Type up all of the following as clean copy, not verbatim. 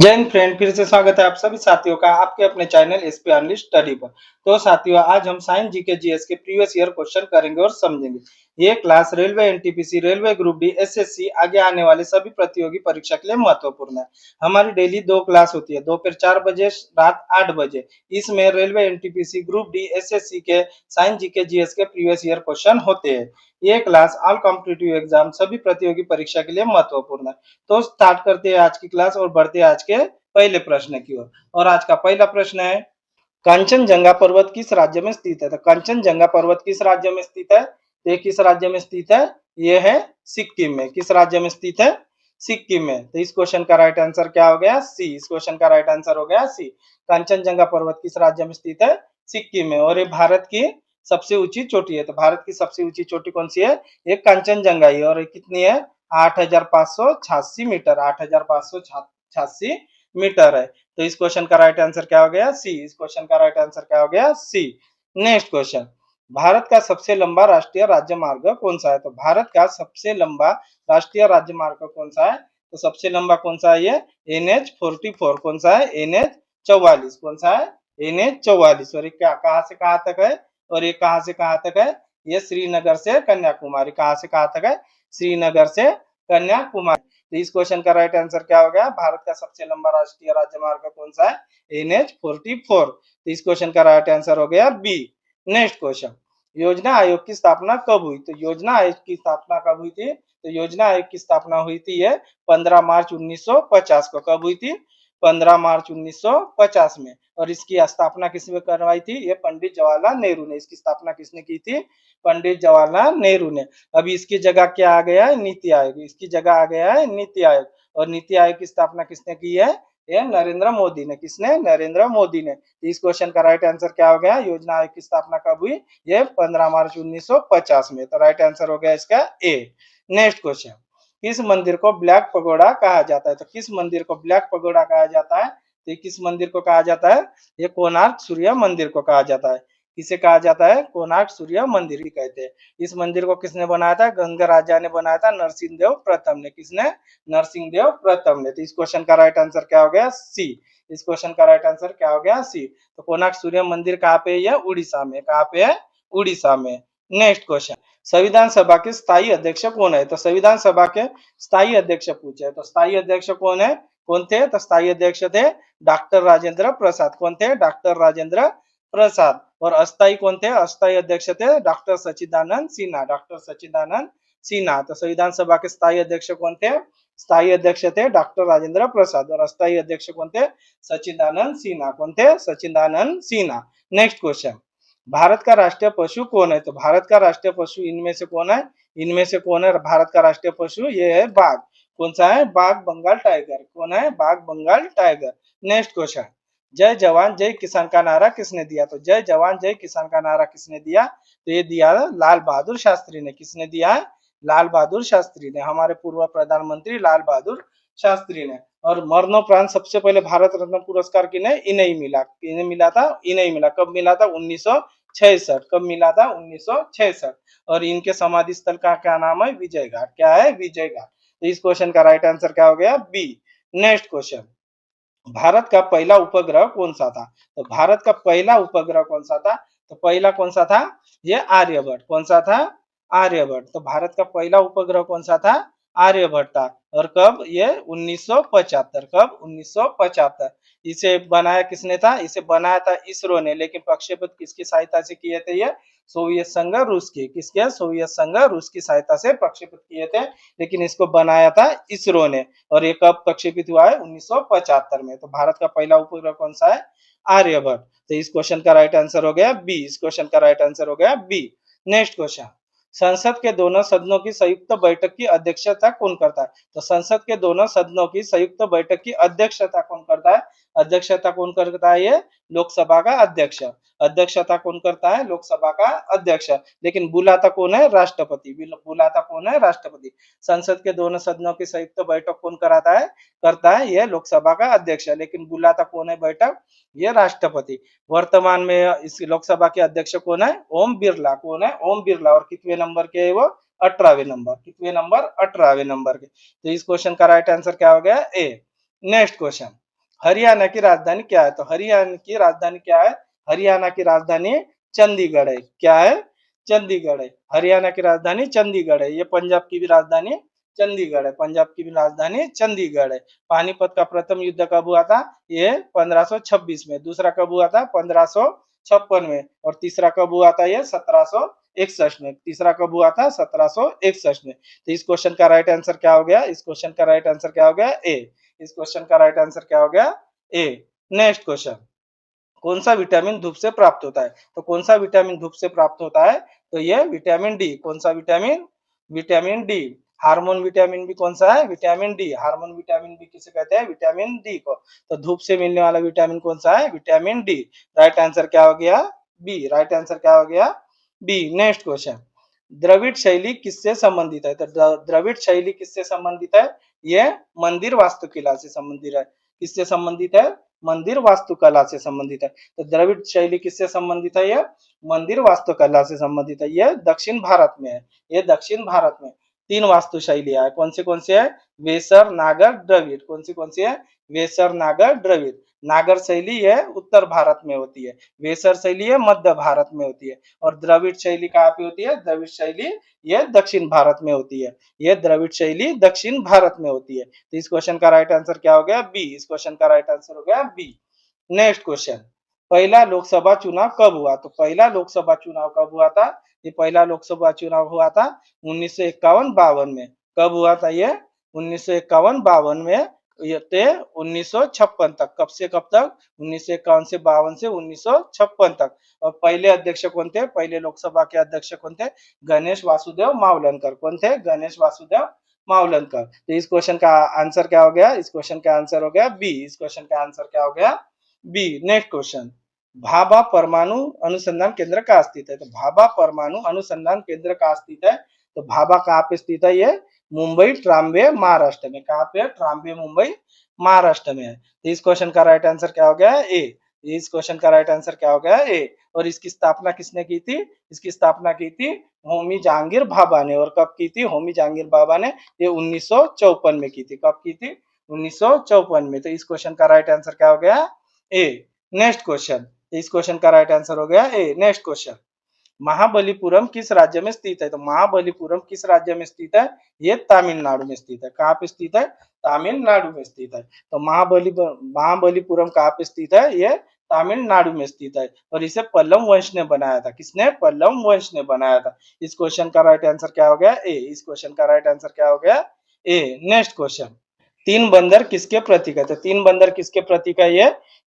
जय हिंद फ्रेंड, फिर से स्वागत है आप सभी साथियों का आपके अपने चैनल एसपी अर्निंग स्टडी पर। तो साथियों, आज हम साइंस जीके जीएस के प्रीवियस ईयर क्वेश्चन करेंगे और समझेंगे। ये class railway NTPC, railway group D, SSC आगे आने वाले सभी प्रतियोगी परीक्षा के लिए महत्वपूर्ण है। हमारी डेली 2 क्लास होती है, दोपहर 4 बजे, रात 8 बजे। इसमें railway NTPC, group D, SSC के साइंस जीके जीएस के प्रीवियस ईयर क्वेश्चन होते हैं। ये क्लास ऑल कॉम्पिटिटिव एग्जाम सभी प्रतियोगी परीक्षा के लिए महत्वपूर्ण है। तो स्टार्ट करते हैं आज की क्लास और बढ़ते हैं आज के पहले प्रश्न की ओर। और आज का पहला प्रश्न है, कंचनजंगा पर्वत किस राज्य में स्थित है? तो कंचनजंगा पर्वत किस राज्य में स्थित है? तो ये किस राज्य में स्थित है? ये है सिक्किम में। किस राज्य में स्थित है? सिक्किम में। तो इस क्वेश्चन का राइट आंसर क्या हो गया? सी। इस क्वेश्चन का राइट आंसर हो गया सी। कंचनजंगा पर्वत किस राज्य में स्थित है? सिक्किम में। और ये भारत की सबसे ऊंची चोटी है। तो भारत की सबसे ऊंची चोटी कौन सी है? ये कंचनजंगा ही। और ये कितनी है? 8,586 मीटर। 8,586 मीटर है। तो इस क्वेश्चन का राइट आंसर क्या हो गया? सी। इस क्वेश्चन का राइट आंसर क्या हो गया? सी। नेक्स्ट क्वेश्चन, भारत का सबसे लंबा राष्ट्रीय राजमार्ग कौन सा है? तो भारत का सबसे लंबा राष्ट्रीय राजमार्ग कौन सा है? तो सबसे लंबा कौन सा है? ये NH44। कौन सा है? NH44। कौन सा है? NH44। और ये क्या कहां से कहां तक है? और ये कहां से कहां तक है? ये श्रीनगर से कन्याकुमारी। कहां से कहां तक है? श्रीनगर से कन्याकुमारी। तो इस क्वेश्चन का राइट आंसर क्या हो गया? भारत का सबसे लंबा राष्ट्रीय राजमार्ग कौन सा है? NH44। तो इस क्वेश्चन का राइट आंसर हो गया बी। नेक्स्ट क्वेश्चन, योजना आयोग की स्थापना कब हुई? तो योजना आयोग की स्थापना कब हुई थी? तो योजना आयोग की स्थापना हुई थी ये 15 मार्च 1950 को। कब हुई थी? 15 मार्च 1950 में। और इसकी स्थापना किसने करवाई थी? ये पंडित जवाहरलाल नेहरू ने। इसकी स्थापना किसने की थी? पंडित जवाहरलाल नेहरू ने। अभी इसकी जगह क्या आ गया है? नीति आयोग। इसकी जगह आ गया है नीति आयोग। और नीति आयोग की स्थापना किसने की है? ये नरेंद्र मोदी ने। किसने? नरेंद्र मोदी ने। इस क्वेश्चन का राइट आंसर क्या हो गया? योजना आयोग की स्थापना कब हुई? ये 15 मार्च 1950 में। तो राइट आंसर हो गया इसका ए। नेक्स्ट क्वेश्चन, किस मंदिर को ब्लैक पगोड़ा कहा जाता है? तो किस मंदिर को ब्लैक पगोड़ा कहा जाता है? तो किस मंदिर को कहा जाता है? ये कोणार्क सूर्य मंदिर को कहा जाता है। किसे कहा जाता है? कोणार्क सूर्य मंदिर भी कहते हैं। इस मंदिर को किसने बनाया था? गंग राजा ने बनाया था, नरसिंह देव प्रथम ने। किसने? नरसिंह देव प्रथम ने। तो इस क्वेश्चन का राइट आंसर क्या हो गया? सी। इस क्वेश्चन का राइट आंसर क्या हो गया? सी। तो कोणार्क सूर्य मंदिर कहाँ पे है? उड़ीसा में। कहाँ पे है? उड़ीसा में। नेक्स्ट क्वेश्चन, संविधान सभा के स्थायी अध्यक्ष कौन है? तो संविधान सभा के स्थायी अध्यक्ष पूछे। तो स्थायी अध्यक्ष कौन है? कौन थे? तो स्थायी अध्यक्ष थे डॉक्टर राजेंद्र प्रसाद। कौन थे? डॉक्टर राजेंद्र प्रसाद। और अस्थायी कौन थे? अस्थायी अध्यक्ष थे डॉक्टर सच्चिदानंद सिन्हा। डॉक्टर सच्चिदानंद सिन्हा। तो संविधान सभा के स्थायी अध्यक्ष कौन थे? स्थायी अध्यक्ष थे डॉक्टर राजेंद्र प्रसाद। और अस्थायी अध्यक्ष कौन थे? सच्चिदानंद सिन्हा। कौन थे? सच्चिदानंद सिन्हा। नेक्स्ट क्वेश्चन, भारत का राष्ट्रीय पशु कौन है? तो भारत का राष्ट्रीय पशु इनमें से कौन है? इनमें से कौन है भारत का राष्ट्रीय पशु? ये है बाघ। कौन सा है? बाघ बंगाल टाइगर। कौन है? बाघ बंगाल टाइगर। नेक्स्ट क्वेश्चन, जय जवान जय किसान का नारा किसने दिया? तो जय जवान जय किसान का नारा किसने दिया? तो ये दिया लाल बहादुर शास्त्री ने। किसने दिया है? लाल बहादुर शास्त्री ने। हमारे पूर्व प्रधानमंत्री लाल बहादुर शास्त्री ने। और मरणोपरांत सबसे पहले भारत रत्न पुरस्कार किन्हें? इन्हें मिला। किन्हें मिला था? इन्हें मिला। कब मिला था? 1966। कब मिला था? 1966। और इनके समाधि स्थल का क्या नाम है? विजय घाट। क्या है? विजय घाट। तो इस क्वेश्चन का राइट आंसर क्या हो गया? बी। नेक्स्ट क्वेश्चन, भारत का पहला उपग्रह कौन सा था? तो भारत का पहला उपग्रह कौन सा था? तो पहला कौन सा था? ये आर्यभट्ट। कौन सा था? आर्यभट्ट। तो भारत का पहला उपग्रह कौन सा था? आर्यभट्ट था। और कब? ये 1975। कब? 1975। इसे बनाया किसने था? इसे बनाया था इसरो ने। लेकिन प्रक्षेपित किसकी सहायता से किए थे? ये सोवियत संघ रूस की। किसके? सोवियत संघ रूस की सहायता से प्रक्षेपित किए थे। लेकिन इसको बनाया था इसरो ने। और ये कब प्रक्षेपित हुआ है? 1975 में। तो भारत का पहला उपग्रह कौन सा है? आर्यभट्ट। तो इस क्वेश्चन का राइट आंसर हो गया बी। इस क्वेश्चन का राइट आंसर हो गया बी। नेक्स्ट क्वेश्चन, संसद के दोनों सदनों की संयुक्त बैठक की अध्यक्षता कौन करता है? तो संसद के दोनों सदनों की संयुक्त बैठक की अध्यक्षता कौन करता है? अध्यक्षता कौन करता है? ये लोकसभा का अध्यक्ष। अध्यक्षता कौन करता है? लोकसभा का अध्यक्ष। लेकिन बुलाता कौन है? राष्ट्रपति। बुलाता कौन है? राष्ट्रपति। संसद के दोनों सदनों की संयुक्त बैठक कौन कराता है? करता है ये लोकसभा का अध्यक्ष। लेकिन बुलाता कौन है बैठक? ये राष्ट्रपति। वर्तमान में इस लोकसभा के अध्यक्ष कौन है? ओम बिरला। कौन है? ओम बिरला। और कितने नंबर के है वो? 18वें नंबर। कितने नंबर? 18वें नंबर के। तो इस क्वेश्चन का राइट आंसर क्या हो गया? ए। नेक्स्ट क्वेश्चन, हरियाणा की राजधानी क्या है? तो हरियाणा की राजधानी क्या है? हरियाणा की राजधानी चंडीगढ़ है। क्या है? चंडीगढ़ है। हरियाणा की राजधानी चंडीगढ़ है। ये पंजाब की भी राजधानी चंडीगढ़ है। पंजाब की भी राजधानी चंडीगढ़ है। पानीपत का प्रथम युद्ध कब हुआ था? ये 1526 में। दूसरा कब हुआ था? 1556 में। और तीसरा कब हुआ था? ये 1761 में। तीसरा कब हुआ था? 1761 में। तो इस क्वेश्चन का राइट आंसर क्या हो गया? इस क्वेश्चन का राइट आंसर क्या हो गया? ए। इस क्वेश्चन का राइट आंसर क्या हो गया? ए। नेक्स्ट क्वेश्चन, कौन सा विटामिन धूप से प्राप्त होता है? तो कौन सा विटामिन धूप से प्राप्त होता है? तो ये विटामिन डी। कौन सा vitamin? Vitamin D. Hormone vitamin भी कौन सा है? Vitamin D. हार्मोन विटामिन भी किसे कहते हैं? विटामिन डी को। तो धूप से मिलने वाला विटामिन कौन सा है? Vitamin D. राइट आंसर क्या हो गया? बी। राइट आंसर क्या हो गया? बी। नेक्स्ट क्वेश्चन, द्रविड़ शैली किससे संबंधित है? तो द्रविड़ शैली किससे संबंधित है? ये मंदिर वास्तुकला से संबंधित है। किससे संबंधित है? मंदिर वास्तुकला से संबंधित है। तो द्रविड़ शैली किससे संबंधित है? ये मंदिर वास्तुकला से संबंधित है। ये दक्षिण भारत में है। ये दक्षिण भारत में तीन वास्तु शैलियां है। कौन से है? वेसर, नागर, द्रविड़। कौन सी है? वेसर, नागर, द्रविड़। नागर शैली है उत्तर भारत में होती है। वेसर शैली है मध्य भारत में होती है। और द्रविड़ शैली कहाँ पे होती है? द्रविड़ शैली ये दक्षिण भारत में होती है। ये द्रविड़ शैली दक्षिण भारत में होती है। तो इस क्वेश्चन का राइट आंसर क्या हो गया? बी। इस क्वेश्चन का राइट आंसर हो गया बी। नेक्स्ट क्वेश्चन, पहला लोकसभा चुनाव कब हुआ? तो पहला लोकसभा चुनाव कब हुआ था? ये पहला लोकसभा चुनाव हुआ था 1951-52 में। कब हुआ था ये? 1951-52 में। ये थे 1956 तक। कब से कब तक? 1951 से 52 से 1956 तक। और पहले अध्यक्ष कौन थे? पहले लोकसभा के अध्यक्ष कौन थे? गणेश वासुदेव मावलनकर। कौन थे? गणेश वासुदेव मावलनकर। तो इस क्वेश्चन का आंसर क्या हो गया? इस क्वेश्चन का आंसर हो गया बी। इस क्वेश्चन का आंसर क्या हो गया? बी। नेक्स्ट क्वेश्चन, भाभा परमाणु अनुसंधान केंद्र कहाँ स्थित है? तो भाभा परमाणु अनुसंधान केंद्र कहाँ स्थित है? तो भाभा कहाँ पे स्थित है? ये मुंबई ट्राम्बे महाराष्ट्र में। कहाँ पे? ट्राम्बे मुंबई महाराष्ट्र में है। तो इस क्वेश्चन का राइट आंसर क्या हो गया? ए। इस क्वेश्चन का राइट आंसर क्या हो गया? ए। और इसकी स्थापना किसने की थी? इसकी स्थापना की थी होमी जहांगीर भाभा ने। और कब की थी? होमी जहांगीर भाभा ने ये 1954 में की थी। कब की थी? 1954 में। तो इस क्वेश्चन का राइट आंसर क्या हो गया? ए। नेक्स्ट क्वेश्चन, इस क्वेश्चन का राइट आंसर हो गया ए। नेक्स्ट क्वेश्चन, महाबलीपुरम किस राज्य में स्थित है? तो महाबलीपुरम किस राज्य में स्थित है? ये तमिलनाडु में स्थित है। कहाँ पे स्थित है? तमिलनाडु में स्थित है। तो महाबलीपुरम कहाँ पे स्थित है? ये तमिलनाडु में स्थित है। और इसे पल्लव वंश ने बनाया था। किसने? पल्लव वंश ने बनाया था। इस क्वेश्चन का राइट आंसर क्या हो गया? ए। इस क्वेश्चन का राइट आंसर क्या हो गया? ए। नेक्स्ट क्वेश्चन, तीन बंदर किसके प्रतीक है? तो तीन बंदर किसके प्रतीक है?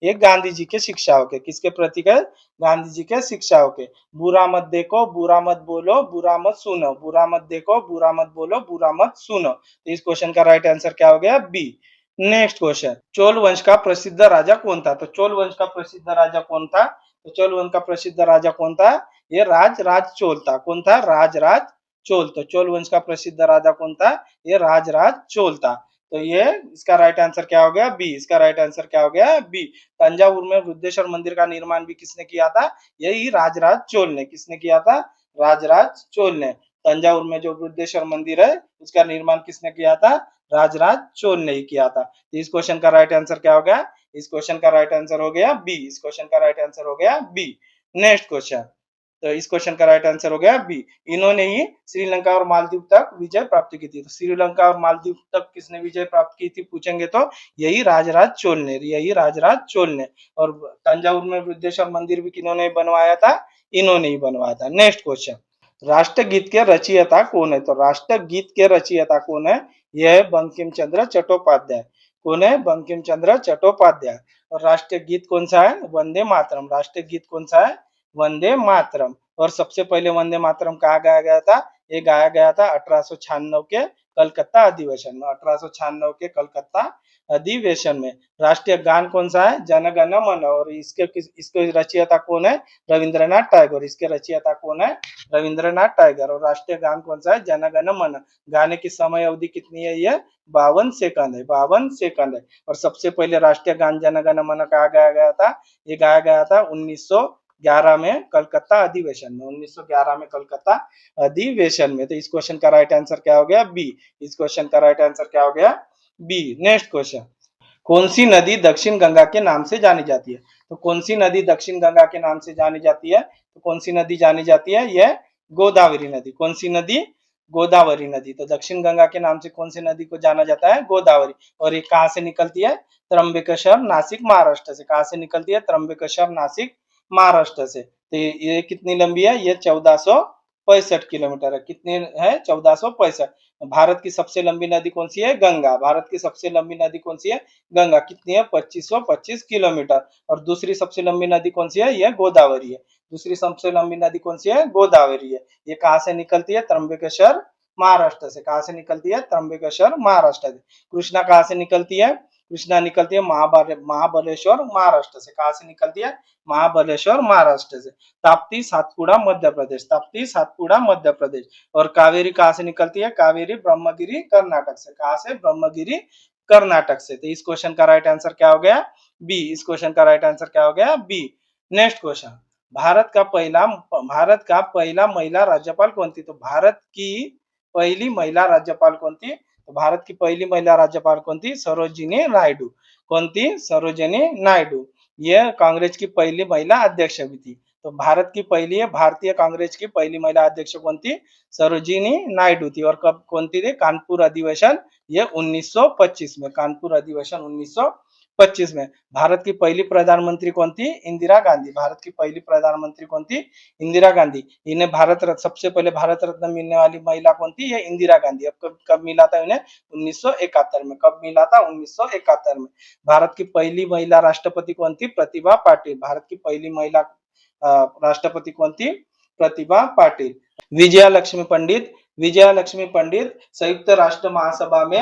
ये गांधी जी के शिक्षाओं के। किसके प्रतीक है? गांधी जी के शिक्षाओं के। बुरा मत देखो, बुरा मत बोलो, बुरा मत सुनो। बुरा मत देखो, बुरा मत बोलो, बुरा मत सुनो। तो इस क्वेश्चन का राइट आंसर क्या हो गया? बी। नेक्स्ट क्वेश्चन, चोल वंश का प्रसिद्ध राजा कौन था? तो चोल वंश का प्रसिद्ध राजा कौन था? तो चोल वंश का प्रसिद्ध राजा कौन था? ये राज राज चोल था। कौन था? राज राज चोल। तो चोल वंश का प्रसिद्ध राजा कौन था? ये राज राज चोल था। तो ये इसका राइट आंसर क्या हो गया? बी। इसका राइट आंसर क्या हो गया? बी। तंजावुर में वृद्धेश्वर मंदिर का निर्माण भी किसने किया था? यही राजराज चोल ने। किसने किया था? राजराज चोल ने। तंजावुर में जो वृद्धेश्वर मंदिर है उसका निर्माण किसने किया था? राजराज चोल ने ही किया था। तो इस क्वेश्चन का राइट आंसर क्या हो गया? इस क्वेश्चन का राइट आंसर हो गया बी। इस क्वेश्चन का राइट आंसर हो गया बी। नेक्स्ट क्वेश्चन, तो इस क्वेश्चन का राइट आंसर हो गया बी। इन्होंने ही श्रीलंका और मालदीव तक विजय प्राप्त की थी। तो श्रीलंका और मालदीव तक किसने विजय प्राप्त की थी पूछेंगे तो यही राजराज चोल ने। यही राजराज चोल ने। और तंजावुर में वृद्धेश्वर मंदिर भी किन्होंने बनवाया था? इन्होंने ही बनवाया था। नेक्स्ट क्वेश्चन, राष्ट्रगीत के रचयिता कौन है? तो राष्ट्रगीत के रचयिता कौन है? यह है बंकिम चंद्र चट्टोपाध्याय। कौन है? बंकिम चंद्र चट्टोपाध्याय। और राष्ट्रीय गीत कौन सा है? वंदे मातरम। राष्ट्रीय गीत कौन सा है? वंदे मातरम। और सबसे पहले वंदे मातरम कहाँ गाया गया था? ये गाया गया था 1896 के कलकत्ता अधिवेशन में। 1896 के कलकत्ता अधिवेशन में। राष्ट्रीय गान कौन सा है? जन गण मन। और इसके रचयिता कौन है? रविंद्रनाथ टैगोर। इसके रचयिता कौन है? रविंद्रनाथ टैगोर। और राष्ट्रीय गान कौन सा है? जन गण मन। गाने की समय अवधि कितनी है? ये 52 सेकंड है। 52 सेकंड है। और सबसे पहले राष्ट्रीय गान जन गण मन कहाँ गाया गया था? ये गाया गया था 1911 में कलकत्ता अधिवेशन में। 1911 में कलकत्ता अधिवेशन में। तो इस क्वेश्चन का राइट आंसर क्या हो गया? बी। इस क्वेश्चन का राइट आंसर क्या हो गया? बी। नेक्स्ट क्वेश्चन, कौन सी नदी दक्षिण गंगा के नाम से जानी जाती है? तो कौन सी नदी दक्षिण गंगा के नाम से जानी जाती है? तो कौन सी नदी जानी जाती है? यह गोदावरी नदी। कौन सी नदी? गोदावरी नदी। तो दक्षिण गंगा के नाम से कौन सी नदी को जाना जाता है? गोदावरी। और ये कहाँ से निकलती है? त्र्यंबकेश्वर, नासिक, महाराष्ट्र से। कहाँ से निकलती है? त्र्यंबकेश्वर, नासिक, महाराष्ट्र से। तो ये कितनी लंबी है? ये 1465 किलोमीटर है। कितनी है? 1465। भारत की सबसे लंबी नदी कौन सी है? गंगा। भारत की सबसे लंबी नदी कौन सी है? गंगा। कितनी है? 2525 किलोमीटर। और दूसरी सबसे लंबी नदी कौन सी है? यह गोदावरी है। दूसरी सबसे लंबी नदी कौन सी है? गोदावरी है। ये कहाँ से निकलती है? त्र्यंबकेश्वर, महाराष्ट्र से। कहाँ से निकलती है? त्र्यंबकेश्वर, महाराष्ट्र से। कृष्णा कहाँ से निकलती है? कृष्णा निकलती है महाबलेश्वर, महाराष्ट्र से। कहाँ से निकलती है? महाबलेश्वर, महाराष्ट्र से। ताप्ती, सातपुड़ा, मध्य प्रदेश। ताप्ती, सातपुड़ा, मध्य प्रदेश। और कावेरी कहाँ से निकलती है? कावेरी ब्रह्मगिरी, कर्नाटक से। कहाँ से? ब्रह्मगिरी, कर्नाटक से। तो इस क्वेश्चन का राइट आंसर क्या हो गया? बी। इस क्वेश्चन का राइट आंसर क्या हो गया? बी। नेक्स्ट क्वेश्चन, भारत का पहला महिला राज्यपाल कौन थी? तो भारत की पहली महिला राज्यपाल कौन थी? तो भारत की पहली महिला राज्यपाल कौन थी? सरोजिनी नायडू। कौन थी? सरोजिनी नायडू। यह कांग्रेस की पहली महिला अध्यक्ष भी थी। तो भारत की पहली भारतीय कांग्रेस की पहली महिला अध्यक्ष कौन थी? सरोजिनी नायडू थी। और कब कौन थी? कानपुर अधिवेशन, ये 1925 में। कानपुर अधिवेशन 1925 में। भारत की पहली प्रधानमंत्री कौन थी? इंदिरा गांधी। भारत की पहली प्रधानमंत्री कौन थी? इंदिरा गांधी। इन्हें भारत रत्न, सबसे पहले भारत रत्न मिलने वाली महिला कौन थी? ये इंदिरा गांधी। अब कब कब मिला था इन्हें? 1971 में। कब मिला था? 1971 में। भारत की पहली महिला राष्ट्रपति कौन थी? प्रतिभा पाटिल। भारत की पहली महिला राष्ट्रपति कौन थी? प्रतिभा पाटिल। विजया लक्ष्मी पंडित, विजया लक्ष्मी पंडित संयुक्त राष्ट्र महासभा में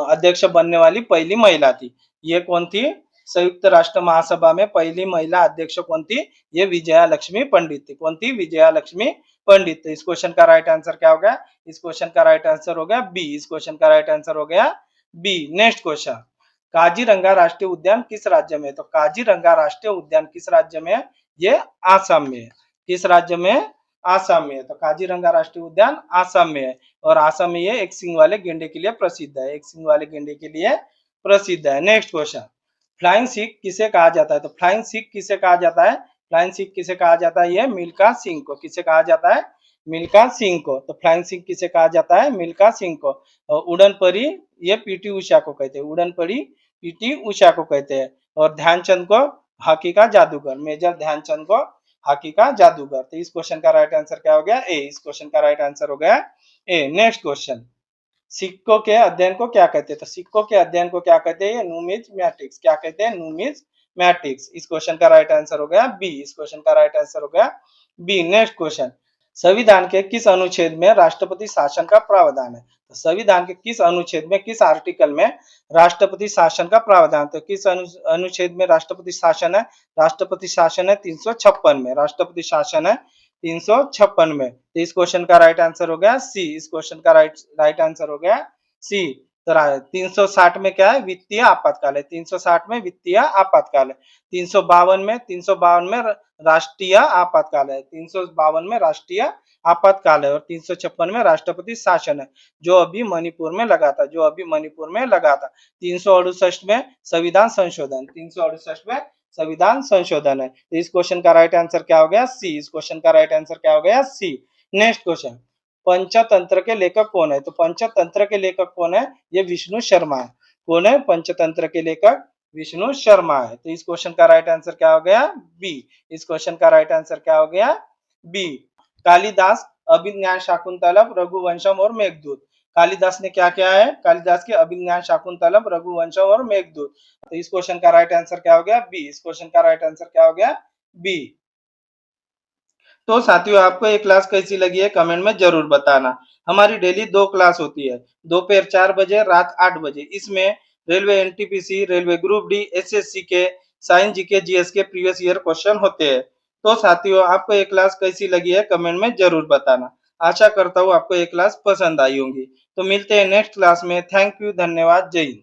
अध्यक्ष बनने वाली पहली महिला थी। ये कौन थी? संयुक्त राष्ट्र महासभा में पहली महिला अध्यक्ष कौन थी? ये विजया लक्ष्मी पंडित थी। कौन थी? विजया लक्ष्मी पंडित। तो इस क्वेश्चन का राइट आंसर क्या हो गया? इस क्वेश्चन का राइट आंसर हो गया बी। इस क्वेश्चन का राइट आंसर हो गया बी। नेक्स्ट क्वेश्चन, काजीरंगा राष्ट्रीय उद्यान किस राज्य में है? तो काजीरंगा राष्ट्रीय उद्यान किस राज्य में है? ये आसाम में है। किस राज्य में? आसाम में है। तो काजीरंगा राष्ट्रीय उद्यान आसाम में है। और आसाम में ये एक सींग वाले गेंडे के लिए प्रसिद्ध है। एक सींग वाले गेंडे के लिए प्रसिद्ध है। नेक्स्ट क्वेश्चन, फ्लाइंग सिख किसे कहा जाता है? तो फ्लाइंग सिख किसे कहा जाता है? फ्लाइंग सिख किसे कहा जाता है? ये मिल्खा सिंह को। किसे कहा जाता है? मिल्खा सिंह को। तो फ्लाइंग सिख किसे कहा जाता है? मिल्खा सिंह को। उड़न परी, ये पीटी उषा को कहते हैं। उड़न परी पीटी उषा को कहते हैं। और ध्यानचंद को हॉकी का जादूगर, मेजर ध्यानचंद को हॉकी का जादूगर। तो इस क्वेश्चन का राइट आंसर क्या हो गया? ए। इस क्वेश्चन का राइट आंसर हो गया ए। नेक्स्ट क्वेश्चन, सिक्कों के अध्ययन को क्या कहते हैं? तो सिक्कों के अध्ययन को क्या कहते हैं? न्यूमिज्मैटिक्स। क्या कहते हैं? न्यूमिज्मैटिक्स। इस क्वेश्चन का राइट आंसर हो गया बी। इस क्वेश्चन का राइट आंसर हो गया बी। नेक्स्ट क्वेश्चन, संविधान के किस अनुच्छेद में राष्ट्रपति शासन का प्रावधान है? तो संविधान के किस अनुच्छेद में, किस आर्टिकल में राष्ट्रपति शासन का प्रावधान? तो किस अनुच्छेद में राष्ट्रपति शासन है? राष्ट्रपति शासन है 356 में। राष्ट्रपति शासन है 356 में। तो इस क्वेश्चन का राइट आंसर हो गया सी। इस क्वेश्चन का राइट आंसर हो गया सी। तो 360 में क्या है? वित्तीय आपातकाल है। 360 में वित्तीय आपातकाल है। 352 में राष्ट्रीय आपातकाल है। 352 में राष्ट्रीय आपातकाल है। और 356 में राष्ट्रपति शासन है, जो अभी मणिपुर में लगा था। जो अभी मणिपुर में लगा था। 368 में संविधान संशोधन। 368 में संविधान संशोधन है। तो इस क्वेश्चन का राइट आंसर क्या हो गया? सी। इस क्वेश्चन का राइट आंसर क्या हो गया? सी। नेक्स्ट क्वेश्चन, पंचतंत्र के लेखक कौन है? तो पंचतंत्र के लेखक कौन है? ये विष्णु शर्मा है। कौन है पंचतंत्र के लेखक? विष्णु शर्मा है। तो इस क्वेश्चन का राइट आंसर क्या हो गया? बी। इस क्वेश्चन का राइट आंसर क्या हो गया? बी। कालिदास, अभिज्ञान शाकुंतलम, रघुवंशम और मेघदूत। कालिदास ने क्या किया है? कालिदास की अभिज्ञान शाकुंतलम, रघुवंशम और मेघदूत। तो इस क्वेश्चन का राइट आंसर क्या हो गया? बी। इस क्वेश्चन का राइट आंसर क्या हो गया? बी। तो साथियों, आपको ये क्लास कैसी लगी है कमेंट में जरूर बताना। हमारी डेली 2 क्लास होती है, दोपहर 4 बजे, रात 8 बजे। इसमें railway NTPC, railway group D, SSC के साइंस, जीके, जीएस के प्रीवियस ईयर क्वेश्चन होते हैं। तो साथियों, आपको ये क्लास कैसी लगी है कमेंट में जरूर बताना। आशा करता हूँ आपको ये क्लास पसंद आई होगी। तो मिलते हैं नेक्स्ट क्लास में। थैंक यू, धन्यवाद, जय हिंद।